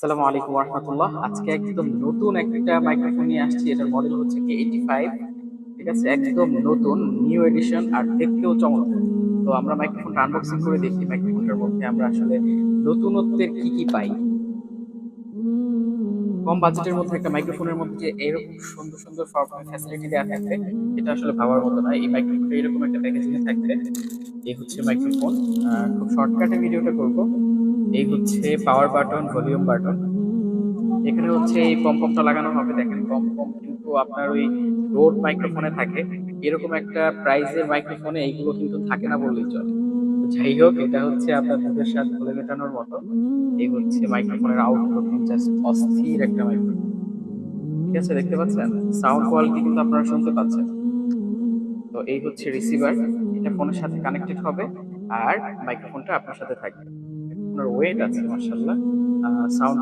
আসসালামু আলাইকুম রহমতুল্লাহ। আজকে একদম নতুন একটা মাইক্রোফোন নিয়ে আসছি। এটার মডেল হচ্ছে K85। ঠিক আছে, একদম নতুন নিউ এডিশন আর দেখতেও চমৎকার। তো আমরা মাইক্রোফোনটা আনবক্সিং করে দেখি মাইক্রোফোনটার মধ্যে আমরা আসলে নতুনত্বের কি কি পাই। কম বাজেটের মধ্যে একটা মাইক্রোফোনের মধ্যে যে এরকম সুন্দর সুন্দর ফ্যাসিলিটি দেওয়া থাকবে, এটা আসলে ভাবার মতো না। এই মাইক্রোফোনটা এরকম একটা প্যাকেজিং এ থাকবে। এই হচ্ছে মাইক্রোফোন। খুব শর্টকাটে ভিডিওটা করব। এই হচ্ছে পাওয়ার বাটন, ভলিউম বাটন। এখানে হচ্ছে এই পমপমটা লাগানো হবে। দেখেন, পমপম কিন্তু আপনার ওই রোড মাইক্রোফোনে থাকে, এরকম একটা প্রাইজের মাইক্রোফোনে এইগুলো কিন্তু থাকে না বললেই চলে। তো যাই হোক, এটা হচ্ছে আপনার দুধের স্বাদ ঘোলে মেটানোর মতো। এই হচ্ছে মাইক্রোফোনের আউটপুট, জাস্ট অস্থির একটা মাইক্রোফোন। ঠিক আছে, দেখতে পাচ্ছেন সাউন্ড কোয়ালিটি কিন্তু আপনারা শুনতে পাচ্ছেন। তো এই হচ্ছে রিসিভার, এটা ফোনের সাথে কানেক্টেড হবে আর মাইক্রোফোনটা আপনার সাথে থাকবে। আপনার ওয়েট আছে মাশাআল্লাহ। সাউন্ড